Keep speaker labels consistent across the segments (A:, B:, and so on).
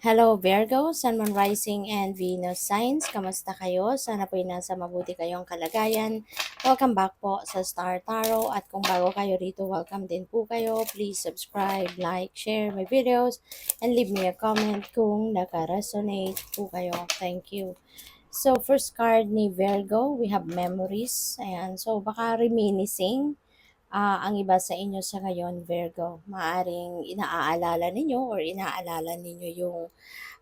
A: Hello Virgo, Sun, Moon, Rising, and Venus signs. Kamusta kayo? Sana po nasa mabuti kayong kalagayan. Welcome back po sa Star Tarot. At kung bago kayo rito, welcome din po kayo. Please subscribe, like, share my videos, and leave me a comment kung naka-resonate po kayo. Thank you. So, first card ni Virgo, we have memories. Ayan. So, baka reminiscing ang iba sa inyo sa ngayon, Virgo. Maaring inaaalala ninyo or inaalala ninyo yung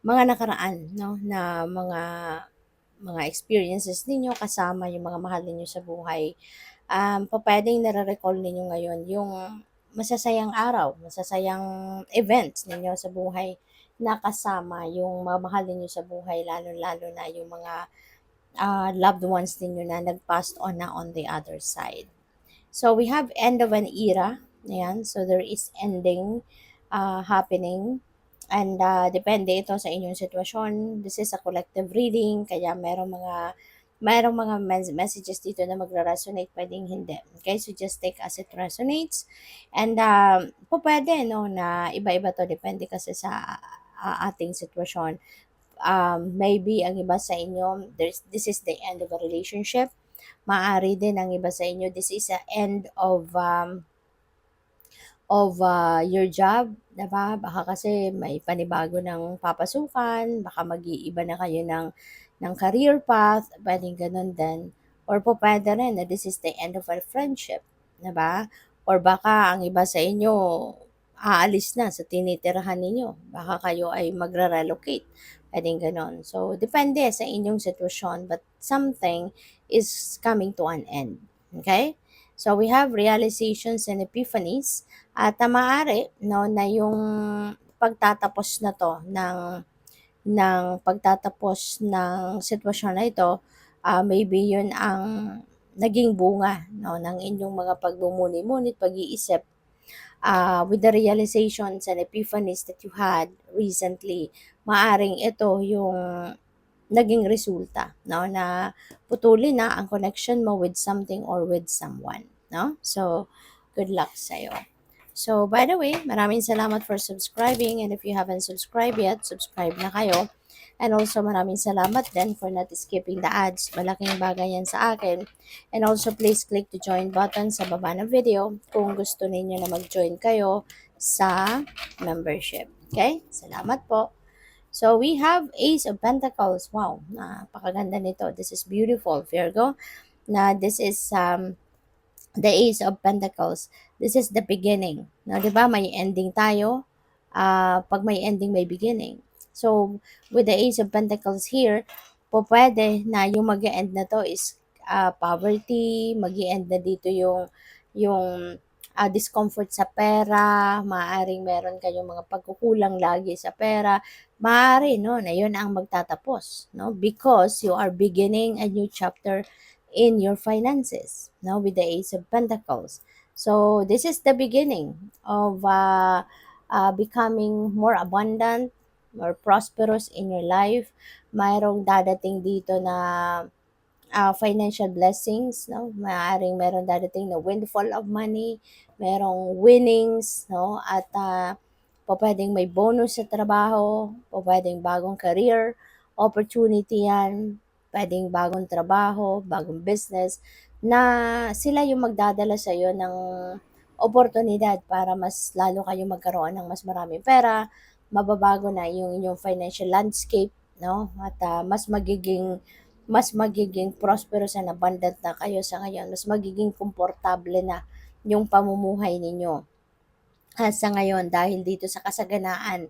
A: mga nakaraan, no, na mga experiences ninyo kasama yung mga mahal ninyo sa buhay. Pupuwedeng nare-recall ninyo ngayon yung masasayang araw, masasayang events ninyo sa buhay na kasama yung mga mahal ninyo sa buhay, lalo-lalo na yung mga loved ones ninyo na nag-passed on na on the other side. So we have end of an era. Ayan. So there is ending happening. And depende ito sa inyong sitwasyon. This is a collective reading. Kaya merong mga messages dito na magra-resonate, pwedeng hindi. Okay, so just take as it resonates. And po pwede, no, na iba-iba to. Depende kasi sa ating sitwasyon. Maybe ang iba sa inyo, this is the end of a relationship. Maaari din ang iba sa inyo, this is the end of your job, 'di ba? Baka kasi may panibago ng papasukan, baka mag-iiba na kayo ng career path, puwedeng gano'n din. Or pupuwede rin na this is the end of a friendship, 'di ba? Or baka ang iba sa inyo aalis na sa tinitirahan ninyo, baka kayo ay magre-relocate, puwedeng gano'n. So, depende sa inyong sitwasyon, but something is coming to an end, okay? So, we have realizations and epiphanies. At maaari 'no, na yung pagtatapos na 'to ng pagtatapos ng sitwasyon na ito, maybe yun ang naging bunga 'no, ng inyong mga pagmumuni-muni pag-iisip, with the realizations and epiphanies that you had recently. Maaring ito yung naging resulta 'no, na putulin na ang connection mo with something or with someone 'no. So, good luck sa'yo. So, by the way, maraming salamat for subscribing, and if you haven't subscribed yet, subscribe na kayo. And also maraming salamat din for not skipping the ads. Malaking bagay yan sa akin. And also please click the join button sa baba ng video kung gusto ninyo na mag-join kayo sa membership. Okay? Salamat po. So we have Ace of Pentacles. Wow, napakaganda nito. This is beautiful, Virgo. Na this is the Ace of Pentacles. This is the beginning. No, 'di ba? May ending tayo. Pag may ending, may beginning. So, with the Ace of Pentacles here, po pwede na yung mag-end na to is poverty, mag-end na dito yung discomfort sa pera, maaaring meron kayong mga pagkukulang lagi sa pera, maaari no, na yun ang magtatapos, no? Because you are beginning a new chapter in your finances, no, with the Ace of Pentacles. So, this is the beginning of becoming more abundant, more prosperous in your life. Mayroong dadating dito na financial blessings, no? Maaaring meron dadating na windfall of money, merong winnings, no? At pwedeng may bonus sa trabaho, pwedeng bagong career opportunity yan, pwedeng bagong trabaho, bagong business, na sila yung magdadala sa iyo ng oportunidad para mas lalo kayong magkaroon ng mas maraming pera, mababago na yung inyong financial landscape, no? At mas magiging prosperous and abundant na kayo sa ngayon, mas magiging komportable na yung pamumuhay ninyo sa ngayon dahil dito sa kasaganaan,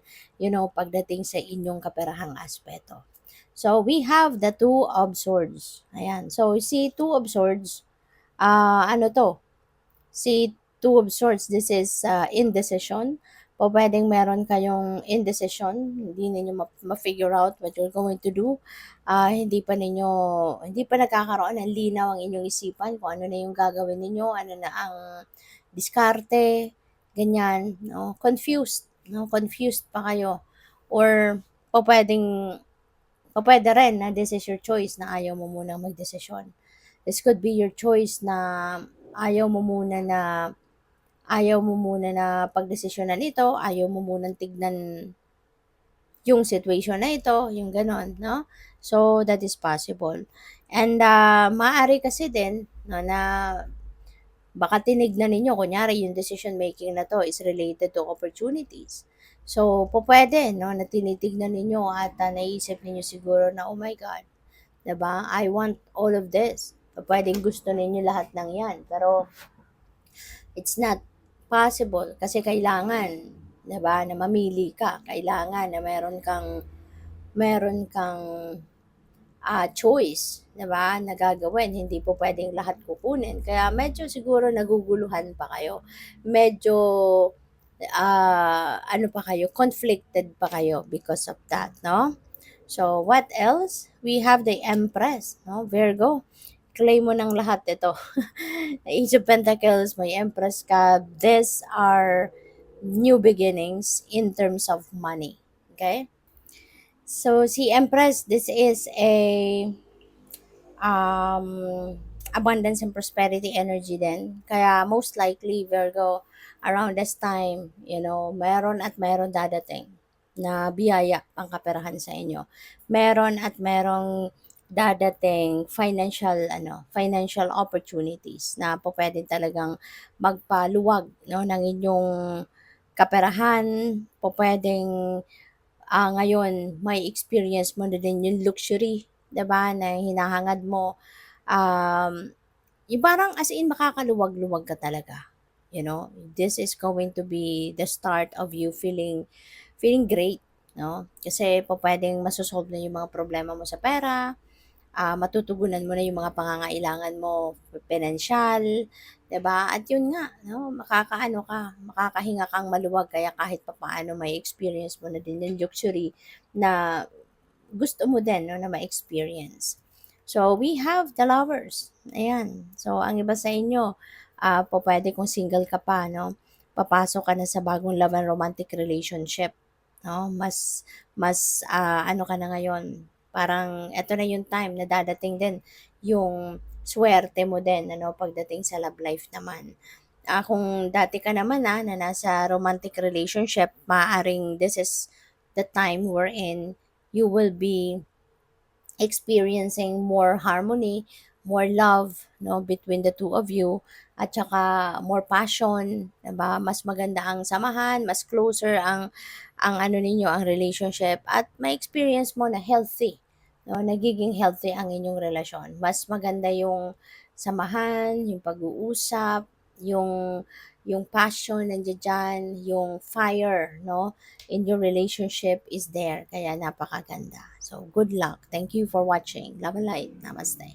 A: pagdating sa inyong kaperahang aspeto. So, we have the Two of Swords. Ayan. So, si Two of Swords, ano to? Si Two of Swords, this is indecision. Pwedeng meron kayong indecision, hindi ninyo ma-figure out what you're going to do. Hindi pa nagkakaroon ng linaw ang inyong isipan kung ano na yung gagawin ninyo, ano na ang diskarte, ganyan, no? Confused, no? Confused pa kayo. Or pwede rin na this is your choice na ayaw mo munang magdesisyon. This could be your choice na ayaw mo muna na pagdesisyonan ito, ayaw mo munang tignan yung situation na ito, yung gano'n, no? So, that is possible. And maaari kasi din, no, na baka tinignan ninyo, kunyari yung decision making na to is related to opportunities. So, pwede, no, na tinitignan ninyo at naisip ninyo siguro na, oh my God, 'di ba? I want all of this. Pwedeng gusto ninyo lahat ng 'yan, pero it's not possible kasi kailangan, 'di ba, na mamili ka. Kailangan na meron kang choice, 'di ba, na gagawin. Hindi po pwedeng lahat kukunin. Kaya medyo siguro naguguluhan pa kayo. Medyo ano pa kayo, conflicted pa kayo because of that, no? So, what else? We have the Empress, no? Virgo. Claim mo ng lahat ito. Ace of Pentacles, may Empress ka. These are new beginnings in terms of money. Okay? So, si Empress, this is a um, abundance and prosperity energy din. Kaya most likely, Virgo, around this time, meron at meron dadating na biyaya pang kaperahan sa inyo. Meron at merong dadating financial opportunities na po pwede talagang magpaluwag, no, ng inyong kaperahan. Po pwedeng ngayon may experience mo na din yung luxury, 'di ba, na hinahangad mo. Yung parang as in makakaluwag-luwag ka talaga. This is going to be the start of you feeling great, no? Kasi po pwedeng masosolve na yung mga problema mo sa pera, matutugunan mo na yung mga pangangailangan mo pinansyal, 'di ba? At yun nga, no, makakahinga kang maluwag kaya kahit papaano may experience mo na din yung luxury na gusto mo din, no, na ma-experience. So, we have the lovers. Ayan. So, ang iba sa inyo, pwede kung single ka pa, no, papasok ka na sa bagong love and romantic relationship. No? Mas ano ka na ngayon, parang eto na yung time na dadating din yung swerte mo din, ano, pagdating sa love life naman. Kung dati ka naman na nasa romantic relationship, maaring this is the time wherein you will be experiencing more harmony, more love, no, between the two of you, at saka more passion, 'di ba? Mas maganda ang samahan, mas closer ang ano ninyo, ang relationship at may experience mo na healthy, no? Nagiging healthy ang inyong relasyon. Mas maganda yung samahan, yung pag-uusap, yung passion nandiyan diyan, yung fire, no? In your relationship is there. Kaya napakaganda. So, good luck. Thank you for watching. Love and light. Namaste.